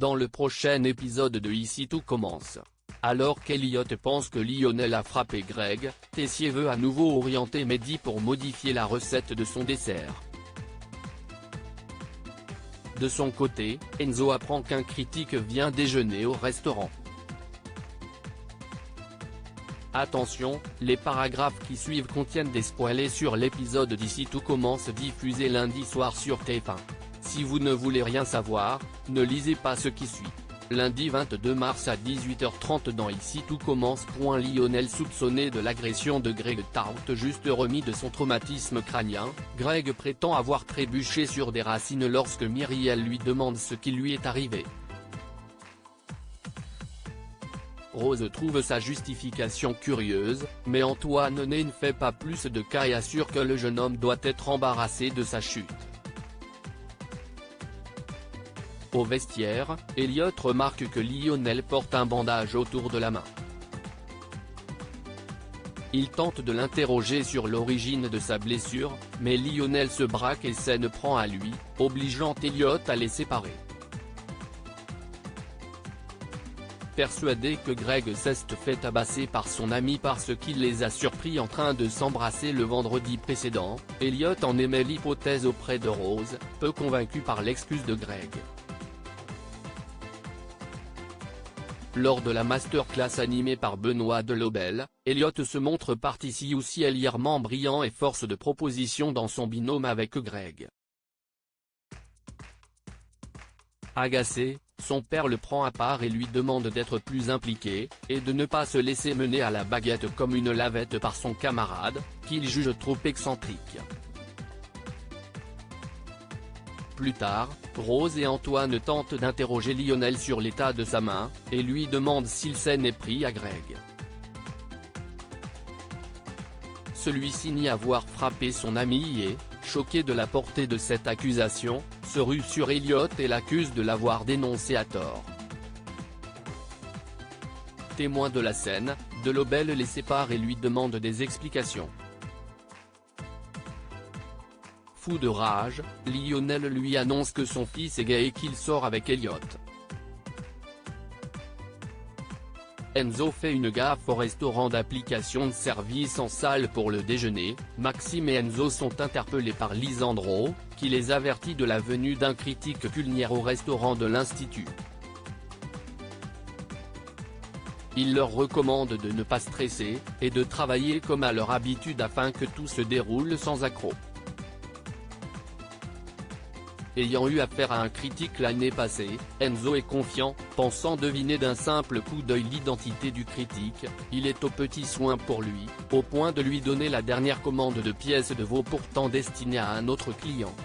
Dans le prochain épisode de Ici tout commence. Alors qu'Elliot pense que Lionel a frappé Greg, Tessier veut à nouveau orienter Mehdi pour modifier la recette de son dessert. De son côté, Enzo apprend qu'un critique vient déjeuner au restaurant. Attention, les paragraphes qui suivent contiennent des spoilers sur l'épisode d'Ici tout commence diffusé lundi soir sur TF1. Si vous ne voulez rien savoir, ne lisez pas ce qui suit. Lundi 22 mars à 18h30 dans Ici tout commence. Lionel soupçonné de l'agression de Greg Tartt juste remis de son traumatisme crânien, Greg prétend avoir trébuché sur des racines lorsque Myriel lui demande ce qui lui est arrivé. Rose trouve sa justification curieuse, mais Antoine ne fait pas plus de cas et assure que le jeune homme doit être embarrassé de sa chute. Au vestiaire, Elliot remarque que Lionel porte un bandage autour de la main. Il tente de l'interroger sur l'origine de sa blessure, mais Lionel se braque et s'en prend à lui, obligeant Elliot à les séparer. Persuadé que Greg s'est fait tabasser par son ami parce qu'il les a surpris en train de s'embrasser le vendredi précédent, Elliot en émet l'hypothèse auprès de Rose, peu convaincu par l'excuse de Greg. Lors de la masterclass animée par Benoît Delobel, Elliot se montre particulièrement brillant et force de proposition dans son binôme avec Greg. Agacé, son père le prend à part et lui demande d'être plus impliqué, et de ne pas se laisser mener à la baguette comme une lavette par son camarade, qu'il juge trop excentrique. Plus tard, Rose et Antoine tentent d'interroger Lionel sur l'état de sa main, et lui demandent s'il s'en est pris à Greg. Celui-ci nie avoir frappé son ami et, choqué de la portée de cette accusation, se rue sur Elliot et l'accuse de l'avoir dénoncé à tort. Témoin de la scène, Delobel les sépare et lui demande des explications. Fou de rage, Lionel lui annonce que son fils est gay et qu'il sort avec Elliot. Enzo fait une gaffe au restaurant d'application de service en salle pour le déjeuner. Maxime et Enzo sont interpellés par Lisandro, qui les avertit de la venue d'un critique culinaire au restaurant de l'Institut. Il leur recommande de ne pas stresser, et de travailler comme à leur habitude afin que tout se déroule sans accroc. Ayant eu affaire à un critique l'année passée, Enzo est confiant, pensant deviner d'un simple coup d'œil l'identité du critique. Il est aux petits soins pour lui, au point de lui donner la dernière commande de pièces de veau pourtant destinée à un autre client.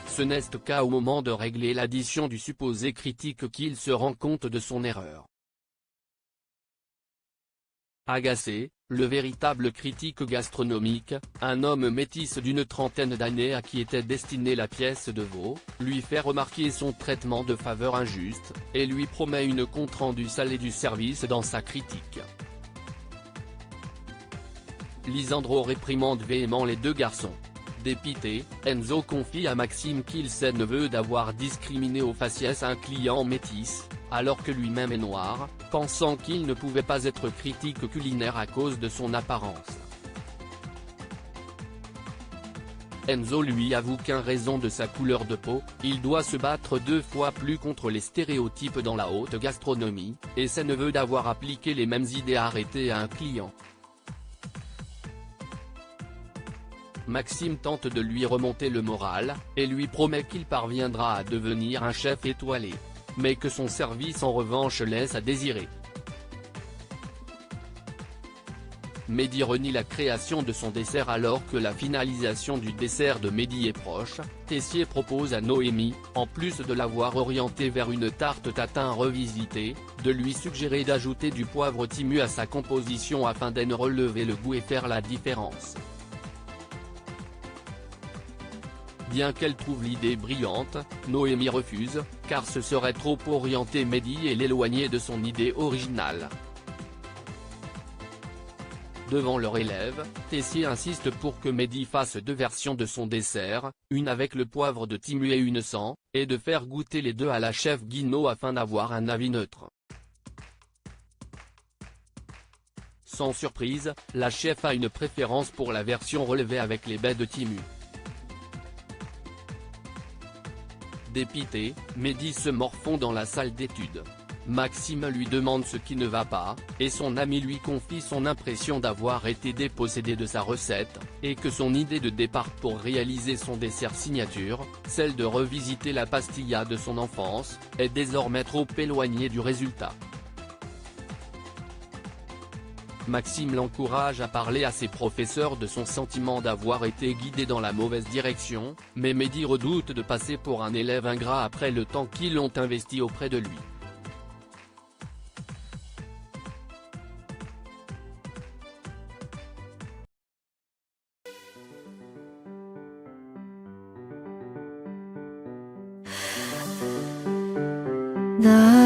Ce n'est qu'au moment de régler l'addition du supposé critique qu'il se rend compte de son erreur. Agacé, le véritable critique gastronomique, un homme métis d'une trentaine d'années à qui était destinée la pièce de veau, lui fait remarquer son traitement de faveur injuste, et lui promet une compte-rendu salé du service dans sa critique. Lisandro réprimande véhément les deux garçons. Dépité, Enzo confie à Maxime qu'il s'en veut d'avoir discriminé au faciès un client métis, alors que lui-même est noir, pensant qu'il ne pouvait pas être critique culinaire à cause de son apparence. Enzo lui avoue qu'en raison de sa couleur de peau, il doit se battre 2 fois plus contre les stéréotypes dans la haute gastronomie, et s'en veut d'avoir appliqué les mêmes idées arrêtées à un client. Maxime tente de lui remonter le moral, et lui promet qu'il parviendra à devenir un chef étoilé. Mais que son service en revanche laisse à désirer. Mehdi renie la création de son dessert alors que la finalisation du dessert de Mehdi est proche. Tessier propose à Noémie, en plus de l'avoir orienté vers une tarte tatin revisitée, de lui suggérer d'ajouter du poivre timu à sa composition afin d'en relever le goût et faire la différence. Bien qu'elle trouve l'idée brillante, Noémie refuse, car ce serait trop orienter Mehdi et l'éloigner de son idée originale. Devant leur élève, Tessier insiste pour que Mehdi fasse 2 versions de son dessert, une avec le poivre de Timu et une sans, et de faire goûter les 2 à la chef Guinaud afin d'avoir un avis neutre. Sans surprise, la chef a une préférence pour la version relevée avec les baies de Timu. Dépité, Mehdi se morfond dans la salle d'études. Maxime lui demande ce qui ne va pas, et son ami lui confie son impression d'avoir été dépossédé de sa recette, et que son idée de départ pour réaliser son dessert signature, celle de revisiter la pastilla de son enfance, est désormais trop éloignée du résultat. Maxime l'encourage à parler à ses professeurs de son sentiment d'avoir été guidé dans la mauvaise direction, mais Mehdi redoute de passer pour un élève ingrat après le temps qu'ils ont investi auprès de lui. 나